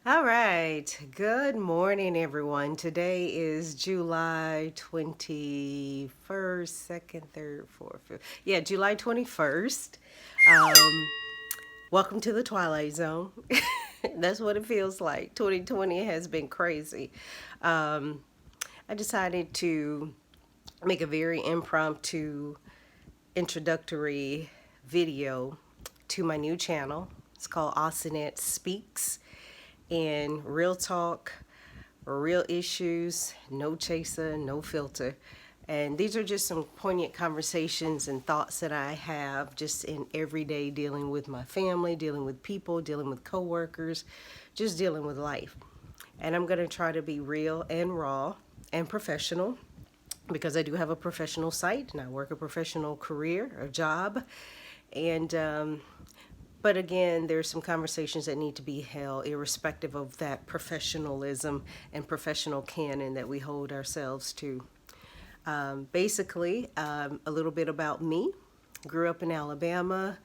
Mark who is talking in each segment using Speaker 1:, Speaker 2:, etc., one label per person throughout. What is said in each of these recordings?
Speaker 1: All right. Good morning, everyone. Today is July 21st, 2nd, 3rd, 4th, 5th. Yeah, July 21st. Um, Welcome to the Twilight Zone. That's what it feels like. 2020 has been crazy. Um, I decided to make a very impromptu introductory video to my new channel. It's called Austinette Speaks, and real talk, real issues, no chaser, no filter. And these are just some poignant conversations and thoughts that I have just in everyday dealing with my family, dealing with people, dealing with coworkers, just dealing with life. And I'm going to try to be real and raw and professional because I do have a professional site and I work a professional career or job. And but again, there's some conversations that need to be held, irrespective of that professionalism and professional canon that we hold ourselves to. Basically, a little bit about me. Grew up in Alabama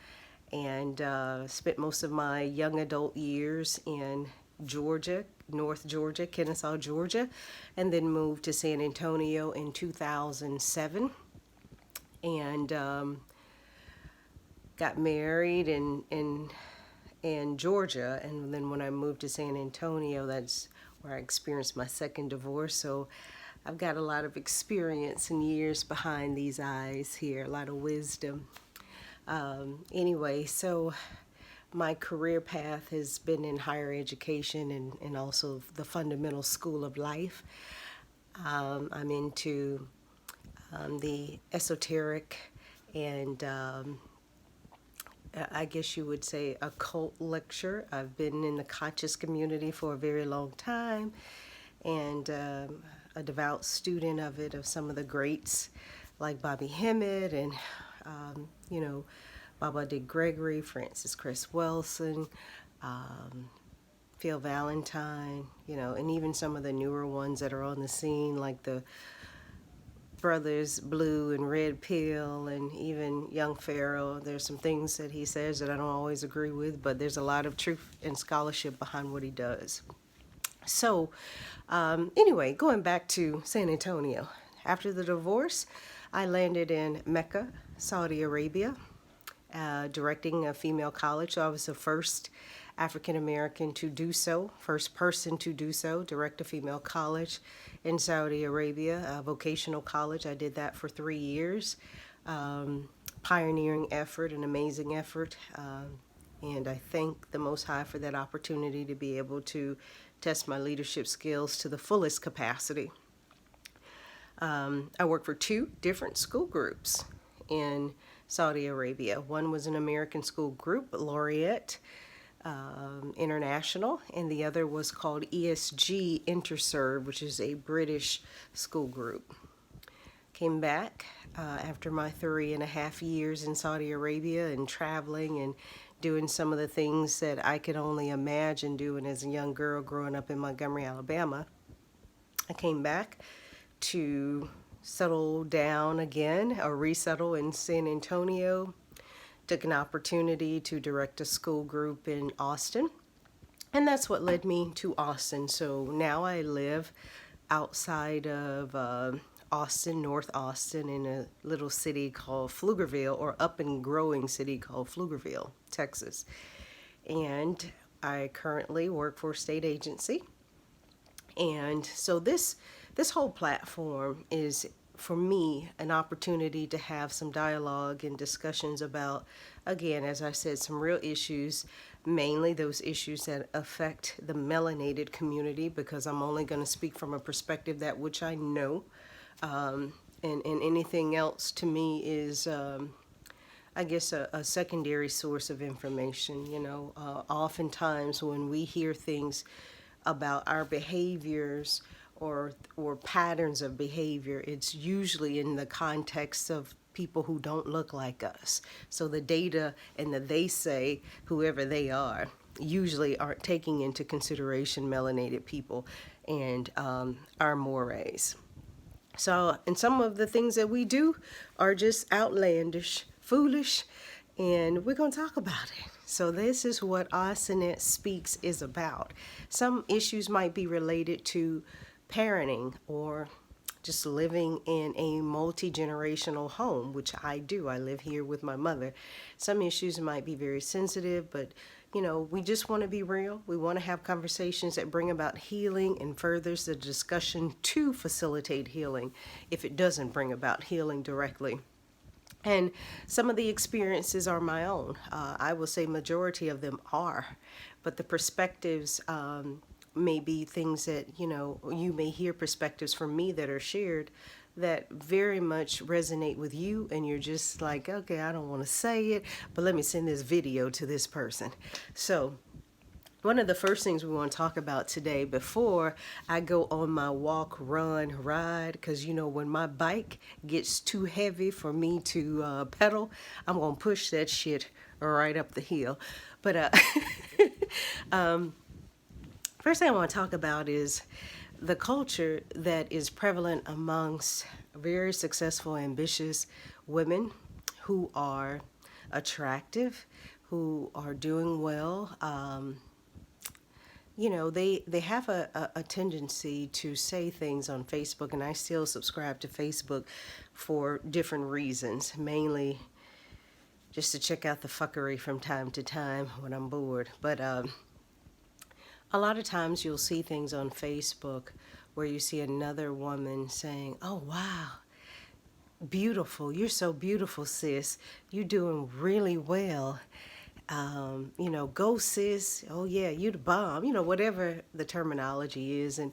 Speaker 1: and spent most of my young adult years in Georgia, North Georgia, Kennesaw, Georgia, and then moved to San Antonio in 2007. And got married in Georgia, and then when I moved to San Antonio, that's where I experienced my second divorce. So I've got a lot of experience and years behind these eyes here, a lot of wisdom. Anyway, so my career path has been in higher education and also the fundamental school of life. I'm into the esoteric and I guess you would say occult lecture. I've been in the conscious community for a very long time and a devout student of it, of some of the greats like Bobby Hemmett and, you know, Baba D. Gregory, Francis Chris Wilson, Phil Valentine, and even some of the newer ones that are on the scene like the brothers Blue and Red Pill and even Young Pharaoh. There's some things that he says that I don't always agree with, but there's a lot of truth and scholarship behind what he does. So anyway, going back to San Antonio. After the divorce, I landed in Mecca, Saudi Arabia, directing a female college. So I was the first African American to do so, first person to do so, direct a female college in Saudi Arabia, a vocational college. I did that for 3 years. Pioneering effort, an amazing effort. And I thank the Most High for that opportunity to be able to test my leadership skills to the fullest capacity. I worked for 2 different school groups in Saudi Arabia. One was an American school group, Laureate International, and the other was called ESG Interserve, which is a British school group. Came back after my 3.5 years in Saudi Arabia and traveling and doing some of the things that I could only imagine doing as a young girl growing up in Montgomery, Alabama. I came back to settle down again or resettle in San Antonio. Took an opportunity to direct a school group in Austin, and that's what led me to Austin. So now I live outside of Austin, North Austin, in a little city called Pflugerville, or up and growing city called Pflugerville, Texas. And I currently work for a state agency. And so this whole platform is, for me, an opportunity to have some dialogue and discussions about, again, as I said, some real issues, mainly those issues that affect the melanated community, because I'm only going to speak from a perspective that which I know. And anything else to me is, I guess, a secondary source of information. Oftentimes when we hear things about our behaviors or patterns of behavior, it's usually in the context of people who don't look like us. So the data and the they say, whoever they are, usually aren't taking into consideration melanated people and our mores. So, and some of the things that we do are just outlandish, foolish, and we're going to talk about it. So this is what Asenet Speaks is about. Some issues might be related to parenting or just living in a multi-generational home, which I do. I live here with my mother. Some issues might be very sensitive, but we just want to be real. We want to have conversations that bring about healing and furthers the discussion to facilitate healing if it doesn't bring about healing directly. And some of the experiences are my own. I will say majority of them are, but the perspectives may be things that, you may hear perspectives from me that are shared that very much resonate with you, and you're just like, okay, I don't want to say it, but let me send this video to this person. So one of the first things we want to talk about today before I go on my walk, run, ride, because when my bike gets too heavy for me to pedal, I'm going to push that shit right up the hill. But first thing I want to talk about is the culture that is prevalent amongst very successful, ambitious women who are attractive, who are doing well. They have a tendency to say things on Facebook, and I still subscribe to Facebook for different reasons, mainly just to check out the fuckery from time to time when I'm bored. But a lot of times you'll see things on Facebook where you see another woman saying, oh, wow, beautiful. You're so beautiful, sis. You're doing really well. Go sis. Oh yeah, you the bomb. Whatever the terminology is, and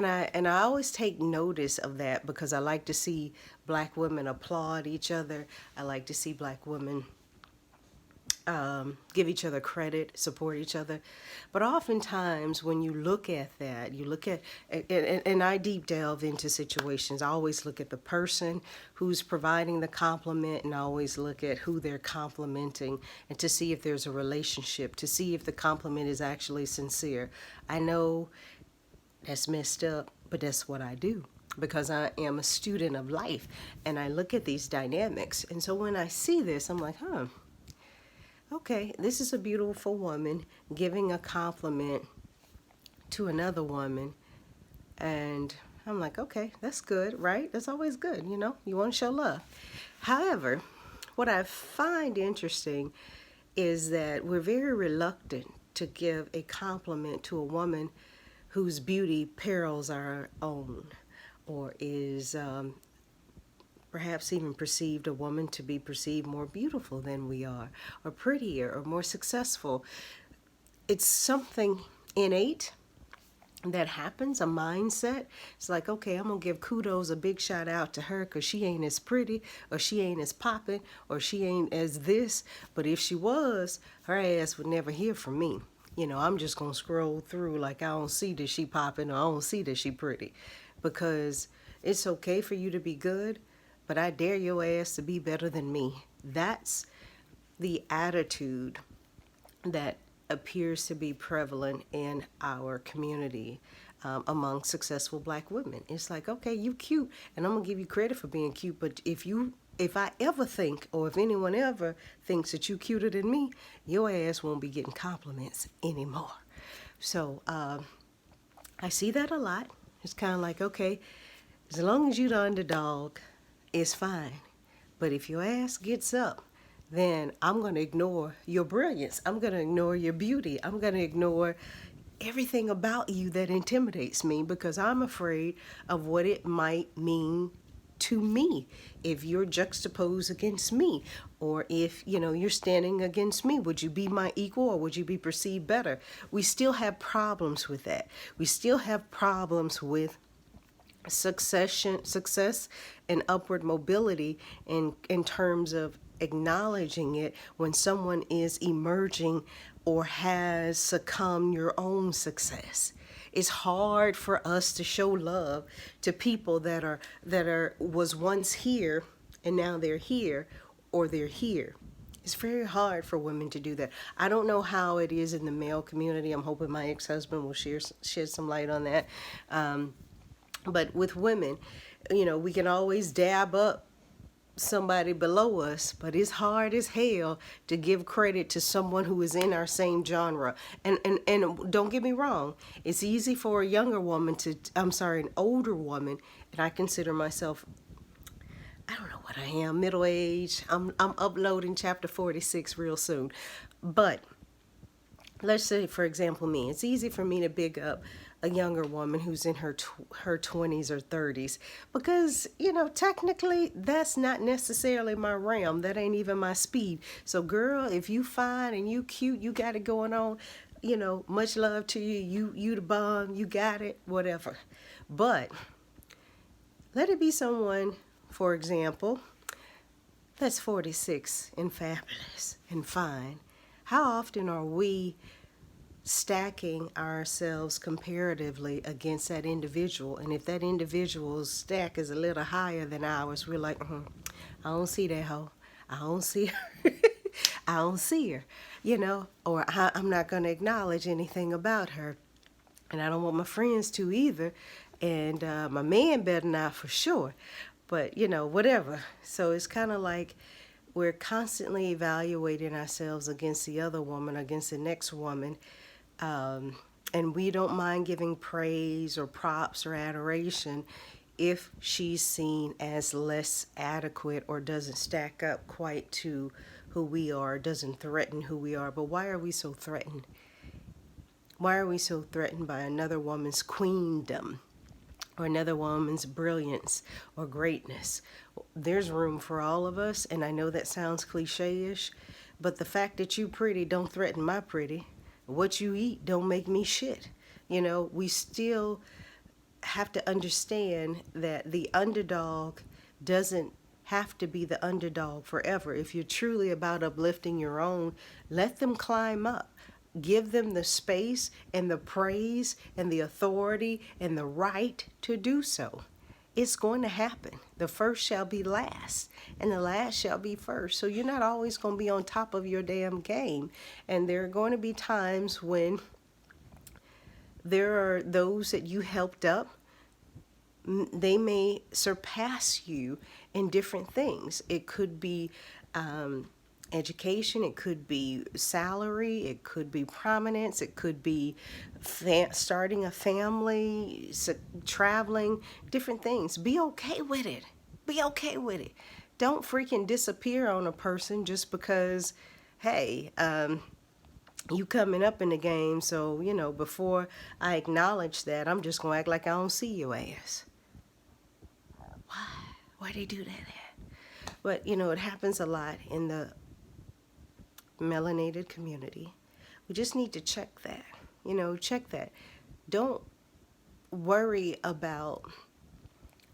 Speaker 1: I always take notice of that because I like to see black women applaud each other. I like to see black women give each other credit, support each other. But oftentimes when you look at that, you look at, and I deep delve into situations, I always look at the person who's providing the compliment, and I always look at who they're complimenting, and to see if there's a relationship, to see if the compliment is actually sincere. I know that's messed up, but that's what I do, because I am a student of life, and I look at these dynamics. And so when I see this, I'm like, okay, this is a beautiful woman giving a compliment to another woman. And I'm like, okay, that's good, right? That's always good, you want to show love. However, what I find interesting is that we're very reluctant to give a compliment to a woman whose beauty perils our own, or is perhaps even perceived a woman to be perceived more beautiful than we are, or prettier, or more successful. It's something innate that happens, a mindset. It's like, okay, I'm going to give kudos, a big shout out to her because she ain't as pretty, or she ain't as popping, or she ain't as this. But if she was, her ass would never hear from me. I'm just going to scroll through like I don't see that she popping, or I don't see that she pretty. Because it's okay for you to be good, but I dare your ass to be better than me. That's the attitude that appears to be prevalent in our community among successful black women. It's like, okay, you cute, and I'm gonna give you credit for being cute, but if I ever think, or if anyone ever thinks that you cuter than me, your ass won't be getting compliments anymore. So I see that a lot. It's kind of like, okay, as long as you're the underdog, it's fine. But if your ass gets up, then I'm going to ignore your brilliance. I'm going to ignore your beauty. I'm going to ignore everything about you that intimidates me, because I'm afraid of what it might mean to me if you're juxtaposed against me, or if you're standing against me. Would you be my equal, or would you be perceived better? We still have problems with that. We still have problems with success and upward mobility in terms of acknowledging it when someone is emerging or has succumbed your own success. It's hard for us to show love to people that was once here and now they're here, or they're here. It's very hard for women to do that. I don't know how it is in the male community. I'm hoping my ex-husband will shed some light on that. But with women, we can always dab up somebody below us, but it's hard as hell to give credit to someone who is in our same genre. And don't get me wrong, it's easy for a younger woman to, I'm sorry, an older woman, and I consider myself, I don't know what I am, middle age. I'm uploading chapter 46 real soon. But let's say, for example, me. It's easy for me to big up a younger woman who's in her 20s or 30s because, technically that's not necessarily my realm. That ain't even my speed. So, girl, if you fine and you cute, you got it going on, much love to you. You the bomb. You got it, whatever. But let it be someone, for example, that's 46 and fabulous and fine. How often are we stacking ourselves comparatively against that individual? And if that individual's stack is a little higher than ours, we're like, I don't see that hoe. I don't see her. I don't see her, or I'm not going to acknowledge anything about her. And I don't want my friends to either. And my man better not for sure. But, whatever. So it's kind of like we're constantly evaluating ourselves against the other woman, against the next woman. And we don't mind giving praise or props or adoration if she's seen as less adequate or doesn't stack up quite to who we are, doesn't threaten who we are. But why are we so threatened? Why are we so threatened by another woman's queendom? Or another woman's brilliance or greatness? There's room for all of us, and I know that sounds cliche-ish, but the fact that you pretty don't threaten my pretty. What you eat don't make me shit. We still have to understand that the underdog doesn't have to be the underdog forever. If you're truly about uplifting your own, let them climb up. Give them the space and the praise and the authority and the right to do so. It's going to happen. The first shall be last, and the last shall be first. So you're not always going to be on top of your damn game. And there are going to be times when there are those that you helped up. They may surpass you in different things. It could be education, it could be salary, it could be prominence, it could be starting a family, traveling, different things. Be okay with it. Be okay with it. Don't freaking disappear on a person just because, hey, you coming up in the game, so, before I acknowledge that, I'm just going to act like I don't see your ass. Why? Why they do that? But, it happens a lot in the melanated community. We just need to check that. Check that. Don't worry about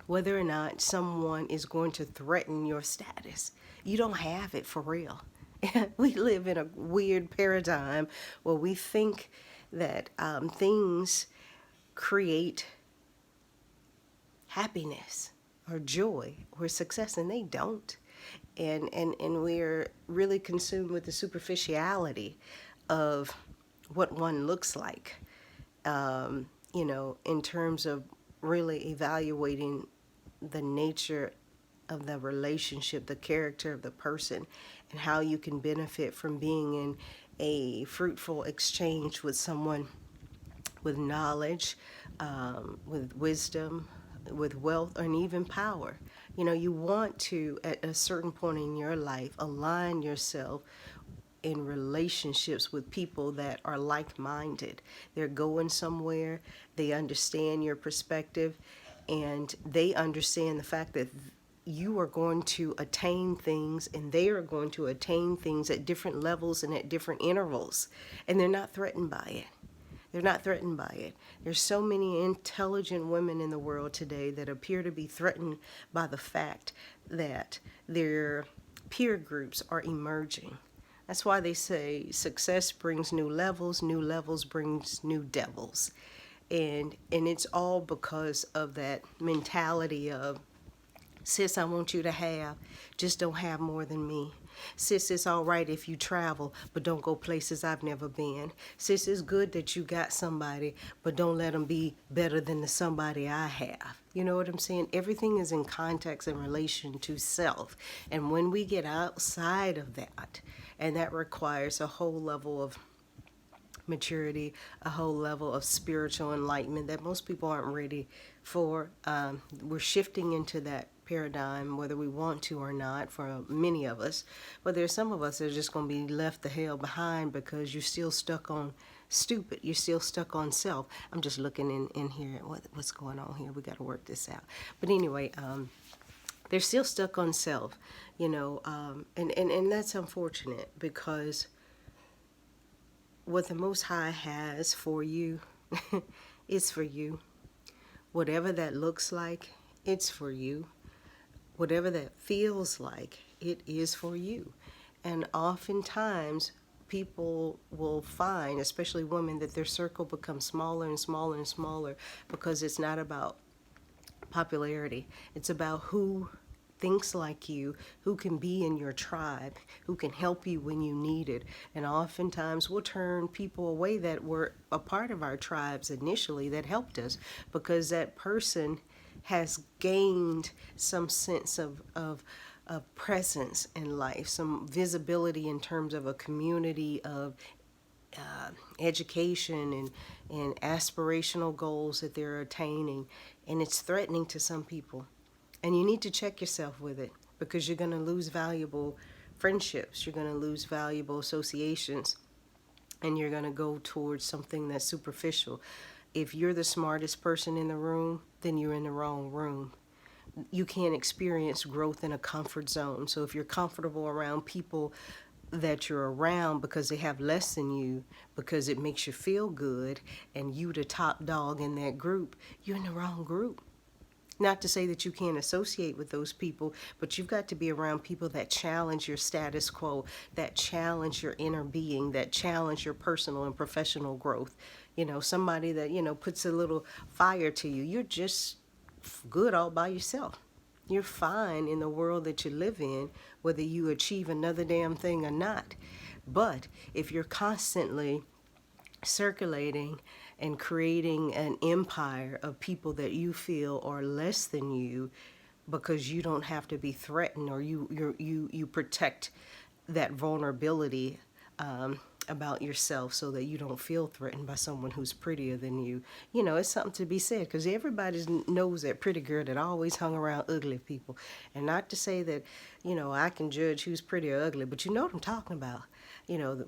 Speaker 1: whether or not someone is going to threaten your status. You don't have it for real. We live in a weird paradigm where we think that things create happiness or joy or success, and they don't. And we're really consumed with the superficiality of what one looks like, in terms of really evaluating the nature of the relationship, the character of the person, and how you can benefit from being in a fruitful exchange with someone with knowledge, with wisdom, with wealth, and even power. You want to, at a certain point in your life, align yourself in relationships with people that are like-minded. They're going somewhere, they understand your perspective, and they understand the fact that you are going to attain things and they are going to attain things at different levels and at different intervals, and they're not threatened by it. They're not threatened by it. There's so many intelligent women in the world today that appear to be threatened by the fact that their peer groups are emerging. That's why they say success brings new levels brings new devils. And it's all because of that mentality of Sis, I want you to have, just don't have more than me. Sis, it's all right if you travel, but don't go places I've never been. Sis, it's good that you got somebody, but don't let them be better than the somebody I have. You know what I'm saying? Everything is in context in relation to self. And when we get outside of that, and that requires a whole level of maturity, a whole level of spiritual enlightenment that most people aren't ready for. We're shifting into that paradigm, whether we want to or not, for many of us. But there's some of us that are just going to be left the hell behind because you're still stuck on stupid. You're still stuck on self. I'm just looking in here at what's going on here. We got to work this out. But anyway, they're still stuck on self, and that's unfortunate because what the Most High has for you is for you. Whatever that looks like, it's for you. Whatever that feels like, it is for you. And oftentimes, people will find, especially women, that their circle becomes smaller and smaller and smaller because it's not about popularity. It's about who thinks like you, who can be in your tribe, who can help you when you need it. And oftentimes we'll turn people away that were a part of our tribes initially that helped us because that person has gained some sense of presence in life, some visibility in terms of a community of education and aspirational goals that they're attaining. And it's threatening to some people. And you need to check yourself with it because you're going to lose valuable friendships. You're going to lose valuable associations. And you're going to go towards something that's superficial. If you're the smartest person in the room, then you're in the wrong room. You can't experience growth in a comfort zone. So if you're comfortable around people that you're around because they have less than you, because it makes you feel good, and you the top dog in that group, you're in the wrong group. Not to say that you can't associate with those people, but you've got to be around people that challenge your status quo, that challenge your inner being, that challenge your personal and professional growth. Somebody that, puts a little fire to you. You're just good all by yourself. You're fine in the world that you live in, whether you achieve another damn thing or not. But if you're constantly circulating and creating an empire of people that you feel are less than you because you don't have to be threatened, or you protect that vulnerability about yourself so that you don't feel threatened by someone who's prettier than you. It's something to be said because everybody knows that pretty girl that always hung around ugly people. And not to say that, I can judge who's pretty or ugly, but you know what I'm talking about.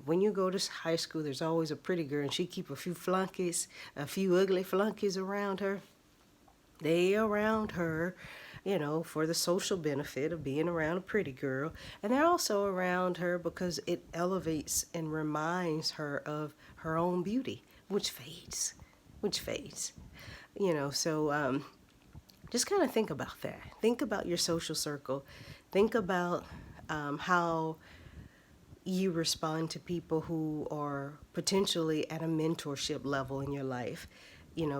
Speaker 1: When you go to high school, there's always a pretty girl, and she keep a few flunkies, a few ugly flunkies around her. They around her, for the social benefit of being around a pretty girl. And they're also around her because it elevates and reminds her of her own beauty, which fades. So just kind of think about that. Think about your social circle. Think about how you respond to people who are potentially at a mentorship level in your life.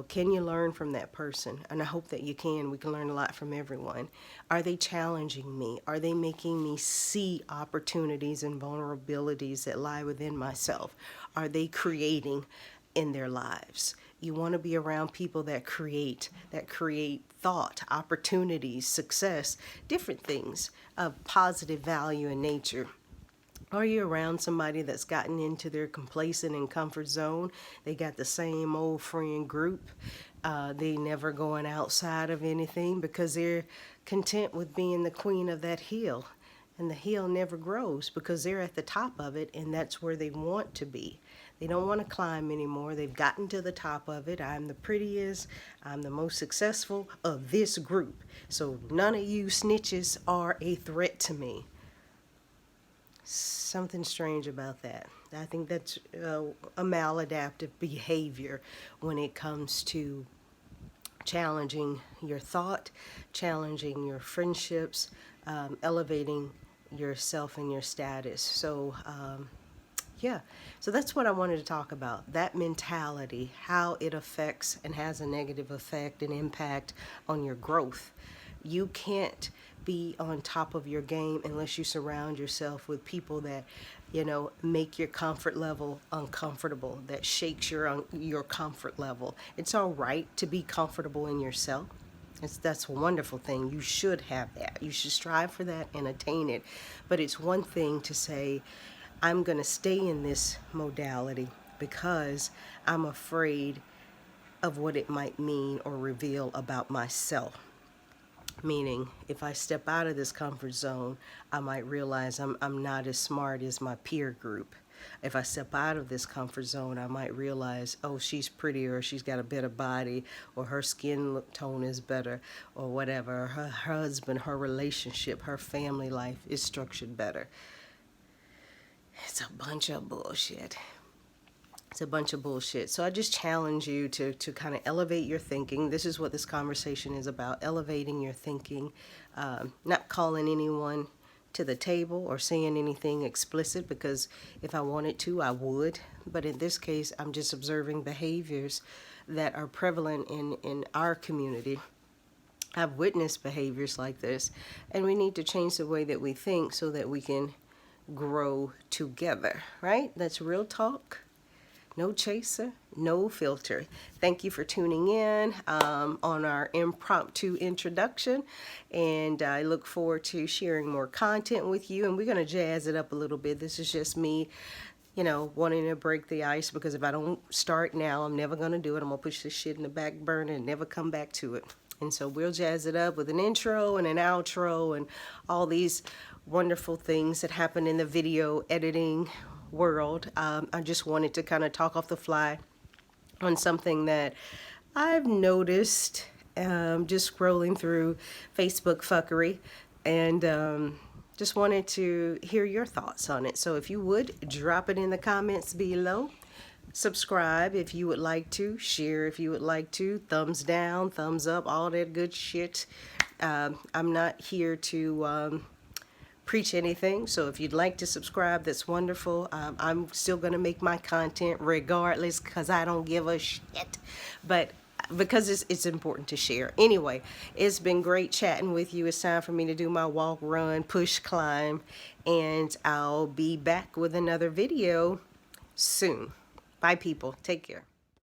Speaker 1: Can you learn from that person? And I hope that you can. We can learn a lot from everyone. Are they challenging me? Are they making me see opportunities and vulnerabilities that lie within myself? Are they creating in their lives? You want to be around people that create thought, opportunities, success, different things of positive value in nature. Are you around somebody that's gotten into their complacent and comfort zone? They got the same old friend group. They never going outside of anything because they're content with being the queen of that hill. And the hill never grows because they're at the top of it, and that's where they want to be. They don't want to climb anymore. They've gotten to the top of it. I'm the prettiest. I'm the most successful of this group. So none of you snitches are a threat to me. Something strange about that. I think that's a maladaptive behavior when it comes to challenging your thought, challenging your friendships, elevating yourself and your status. So that's what I wanted to talk about. That mentality, how it affects and has a negative effect and impact on your growth. You can't be on top of your game unless you surround yourself with people that, make your comfort level uncomfortable, that shakes your comfort level. It's all right to be comfortable in yourself. That's a wonderful thing. You should have that. You should strive for that and attain it. But it's one thing to say, I'm going to stay in this modality because I'm afraid of what it might mean or reveal about myself. Meaning, if I step out of this comfort zone, I might realize I'm not as smart as my peer group. If I step out of this comfort zone, I might realize, oh, she's prettier, or she's got a better body, or her skin tone is better, or whatever. Her husband, her relationship, her family life is structured better. It's a bunch of bullshit. It's a bunch of bullshit. So I just challenge you to kind of elevate your thinking. This is what this conversation is about, elevating your thinking, not calling anyone to the table or saying anything explicit, because if I wanted to, I would. But in this case, I'm just observing behaviors that are prevalent in our community. I've witnessed behaviors like this, and we need to change the way that we think so that we can grow together, right? That's real talk. No chaser, no filter. Thank you for tuning in on our impromptu introduction, and I look forward to sharing more content with you, and we're going to jazz it up a little bit. This is just me, wanting to break the ice, because if I don't start now, I'm never going to do it. I'm going to push this shit in the back burner and never come back to it. And so we'll jazz it up with an intro and an outro and all these wonderful things that happen in the video editing world. I just wanted to kind of talk off the fly on something that I've noticed just scrolling through Facebook fuckery, and just wanted to hear your thoughts on it. So if you would, drop it in the comments below. Subscribe if you would like to, share if you would like to, thumbs down, thumbs up, all that good shit. I'm not here to preach anything, so if you'd like to subscribe, that's wonderful. I'm still going to make my content regardless, because I don't give a shit, but because it's important to share. Anyway, it's been great chatting with you. It's time for me to do my walk, run, push, climb, and I'll be back with another video soon. Bye, people. Take care.